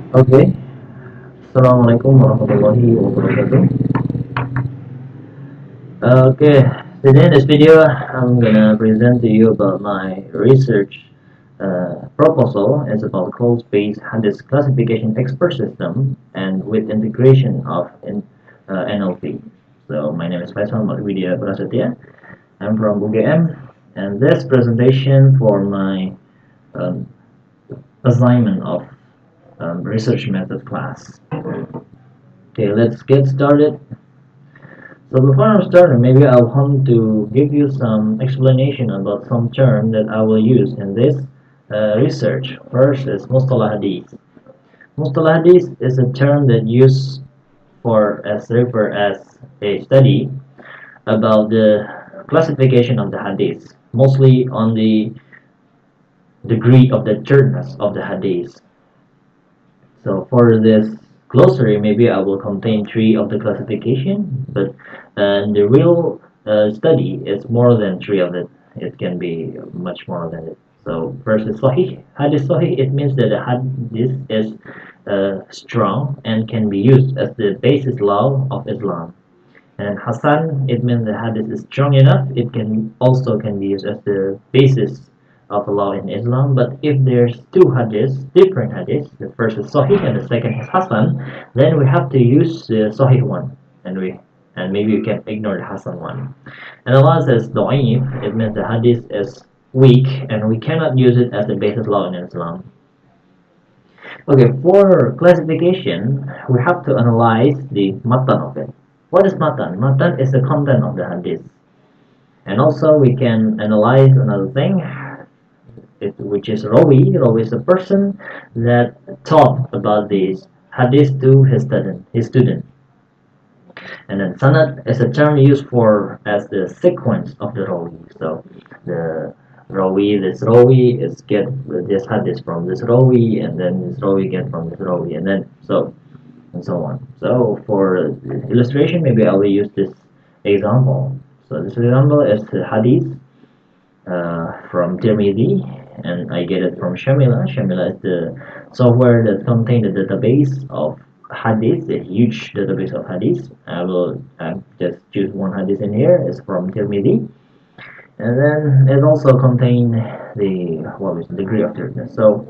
Okay. Assalamualaikum warahmatullahi wabarakatuh. Okay. Today in this video, I'm gonna present to you about my research proposal. It's about code-based Hadith classification expert system and with integration of NLP. So my name is Faisal Widya Prasetya. I'm from UGM, and this presentation for my um, assignment of research method class. Okay, let's get started. So before I start, maybe I want to give you some explanation about some term that I will use in this research. First is Mustalah Hadith. Mustalah Hadith is a term that used for as refer as a study about the classification of the hadith, mostly on the degree of the truthfulness of the hadith. So for this glossary, maybe I will contain three of the classification, but the real study is more than three of it. It can be much more than it. So first is Sahih. Hadith Sahih, it means that the hadith is strong and can be used as the basis law of Islam. And Hasan, it means the hadith is strong enough. It can also can be used as the basis of the law in Islam. But if there's two hadiths, different hadiths, the first is Sahih and the second is Hasan, then we have to use the Sahih one, and maybe you can ignore the Hasan one. And Allah says Da'if, it means the hadith is weak and we cannot use it as the basis law in Islam. Okay, for classification, we have to analyze the matan of it. What is matan? Matan is the content of the hadith. And also we can analyze another thing, which is Rawi. Rawi is a person that taught about this hadith to his student. And then sanad is a term used for as the sequence of the Rawi. So the this Rawi is get this hadith from this Rawi, and then this Rawi get from this Rawi, and then so on. So for illustration, maybe I will use this example. So this example is the hadith from Tirmidhi, and I get it from Shamila. Shamila is the software that contains the database of hadith, a huge database of hadith. I will just choose one hadith in here. It's from Tirmidhi, and then it also contains the degree of thirdness. So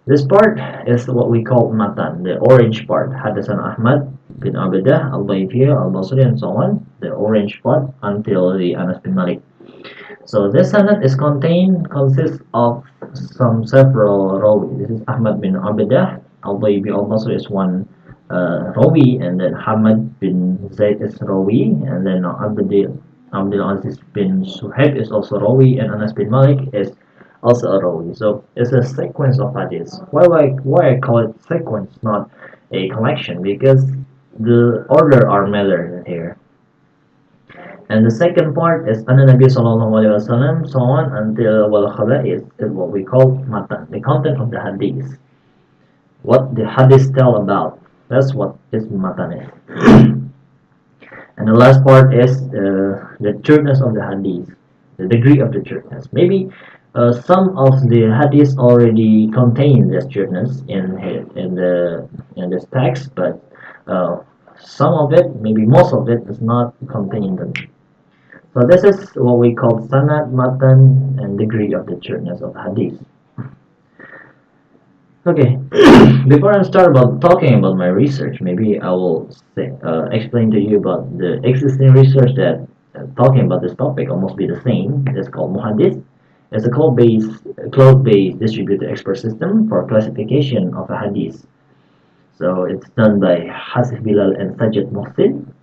this part is what we call matan, the orange part. Hadasan Ahmad bin Abidah, Al-Bayfiyah, Al-Basri, and so on. The orange part until the Anas bin Malik. So this sanad consists of several rawi. This is Ahmad bin Abidah, Al-Baybi, Al-Basri is one rawi, and then Hamad bin Zaid is rawi, and then Abdul Aziz bin Suhaib is also rawi, and Anas bin Malik is also a rawi. So it's a sequence of hadiths. Why I call it sequence, not a collection? Because the order are matter here. And the second part is Anna Nabi Sallallahu Alaihi Wasallam, so on until Wal Khaba'is is what we call matan, the content of the hadith. What the hadith tell about. That's what this matan is. And the last part is the truthfulness of the hadith, the degree of the truthfulness. Maybe some of the hadiths already contain this truthfulness in this text, but some of it, maybe most of it, is not contained in them. So this is what we call sanad, matan, and degree of the truthfulness of hadith. Okay, before I start about talking about my research, maybe I will explain to you about the existing research that talking about this topic almost be the same. It's called Muhadith. It's a cloud-based distributed expert system for classification of a hadith. So it's done by Hasif Bilal and Sajid Mohsin.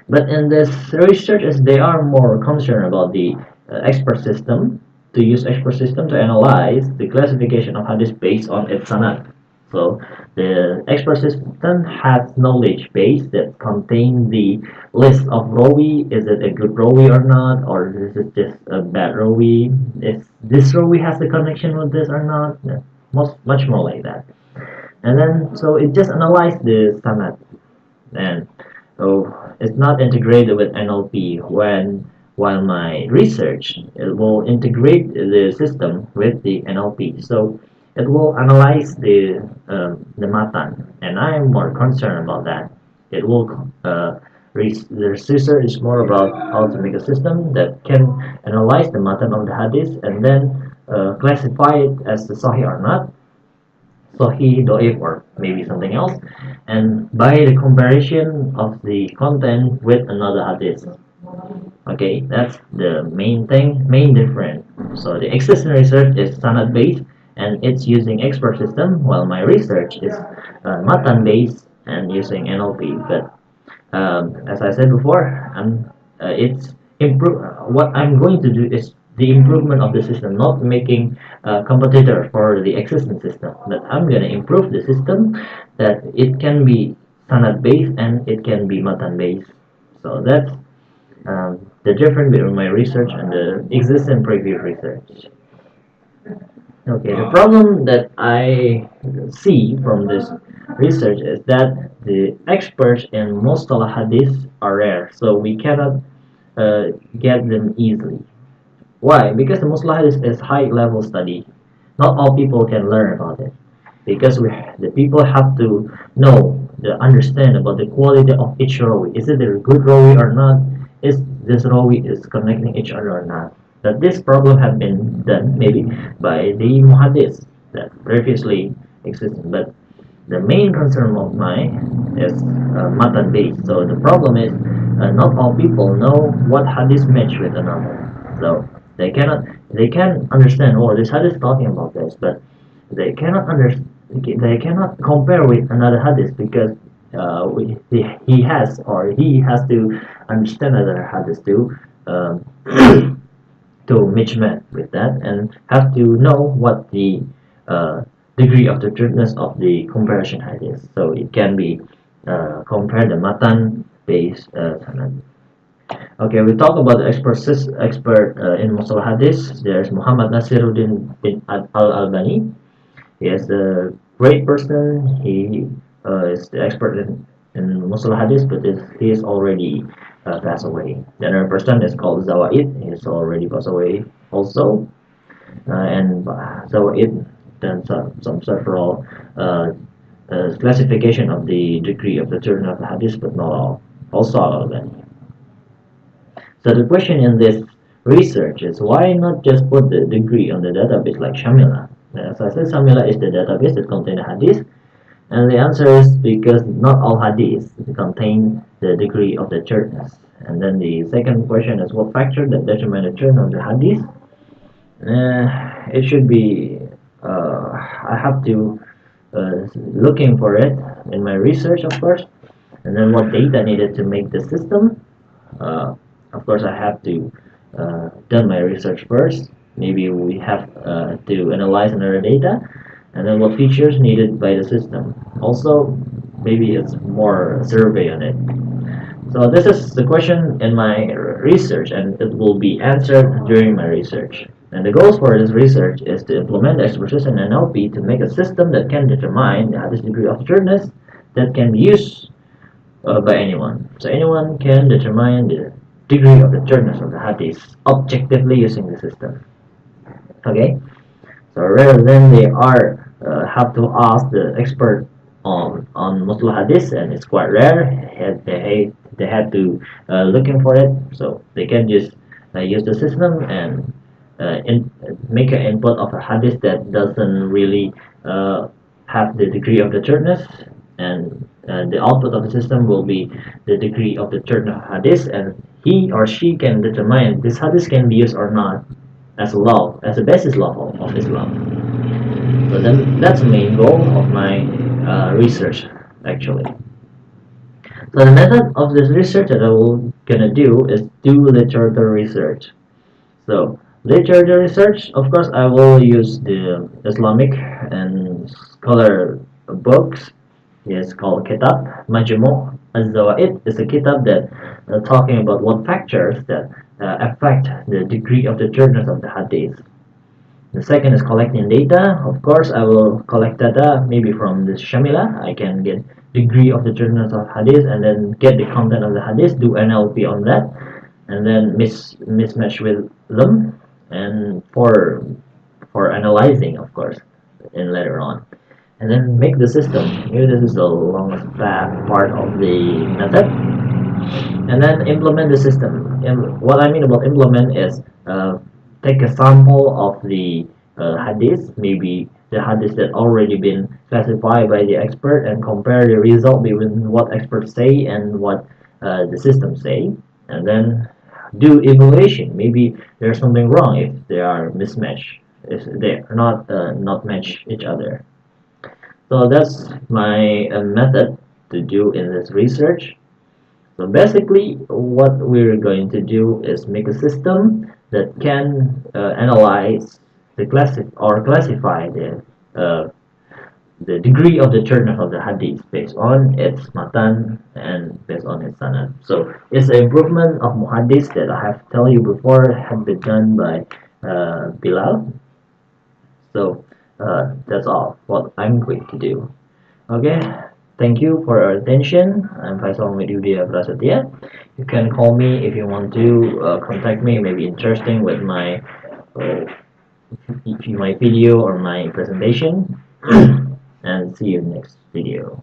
But in this research, they are more concerned about the expert system, to use expert system to analyze the classification of hadith based on its sanad. So the expert system has knowledge base that contain the list of rawi. Is it a good rawi or not, or is it just a bad rawi? If this rawi has a connection with this or not, much more like that. And then so it just analyzed the sanad, and so it's not integrated with NLP. While my research, it will integrate the system with the NLP. So it will analyze the matan, and I'm more concerned about that. It will the research is more about how to make a system that can analyze the matan of the hadith and then classify it as the sahih or not, sahih, doif, or maybe something else, and by the comparison of the content with another hadith. Okay, that's the main thing, main difference. So the existing research is sanad based and it's using expert system, while my research is matan based and using NLP. But as I said before, it's improve. What I'm going to do is the improvement of the system, not making a competitor for the existing system. But I'm gonna improve the system that it can be sanad based and it can be matan based. So that's the difference between my research and the existing previous research. Okay, the problem that I see from this research is that the experts in Mustalah Hadith are rare, so we cannot get them easily. Why? Because the Mustalah Hadith is high level study. Not all people can learn about it. Because the people have to know, understand about the quality of each rawi. Is it a good rawi or not? Is this rawi is connecting each other or not? But this problem have been done maybe by the Muhadith that previously existed. But the main concern of mine is matan based. So the problem is not all people know what hadith match with another. So they can understand, oh, this hadith is talking about this, but they cannot they cannot compare with another hadith because he has to understand another hadith too. To match with that and have to know what the degree of the truthfulness of the comparison hadith. So it can be compare the matan based sanad. Okay, we talk about the expert in Mustalah Hadith. There's Muhammad Nasiruddin bin Al-Albani. He is a great person. He is the expert in Mustalah Hadith, but he is already passed away. The other person is called Zawaid. He is already passed away also. And Zawaid done some several classification of the degree of the turn of the Hadith, but not all. Also Al-Albani. So the question in this research is why not just put the degree on the database like Shamila? As I said, Shamila is the database that contains the hadith, and the answer is because not all hadiths contain the degree of the truthfulness. And then the second question is what factor that determine the truth of the hadith? It should be I have to looking for it in my research, of course, and then what data needed to make the system. Of course, I have to done my research first. Maybe we have to analyze another data, and then what features needed by the system. Also, maybe it's more survey on it. So this is the question in my research, and it will be answered during my research. And the goals for this research is to implement the expertise in NLP to make a system that can determine the highest degree of truthfulness that can be used by anyone. So anyone can determine the degree of the truthfulness of the hadith objectively using the system. Okay, so rather than they are have to ask the expert on Mustalah hadith, and it's quite rare. They had to looking for it, so they can just use the system and make an input of a hadith that doesn't really have the degree of the truthfulness, and the output of the system will be the degree of the truthfulness of hadith, and he or she can determine this hadith can be used or not as a law, as a basis law of Islam. So then that's the main goal of my research, actually. So the method of this research that I will gonna do is do literature research. So literature research, of course, I will use the Islamic and scholar books. It's called Kitab Majmu' al-Zawaid. It's a kitab that talking about what factors that affect the degree of the truthfulness of the hadith. The second is collecting data. Of course, I will collect data maybe from this Shamila. I can get degree of the truthfulness of hadith and then get the content of the hadith, do NLP on that, and then mismatch with them. And for analyzing, of course, in later on. And then make the system. Here, this is the longest part of the method. And then implement the system. And what I mean about implement is take a sample of the hadith, maybe the hadith that already been classified by the expert, and compare the result between what experts say and what the system say, and then do evaluation. Maybe there's something wrong if they are mismatched, if they are not match each other. So that's my method to do in this research. So basically, what we're going to do is make a system that can analyze classify uh, the degree of the truthfulness of the hadith based on its matan and based on its sanad. So it's an improvement of muhadith that I have told you before had been done by Bilal. So that's all what I'm going to do. Okay, thank you for your attention. I'm Faisal Medudia Prasetya. You can call me if you want to contact me, maybe interesting with uh, my video or my presentation. And see you next video.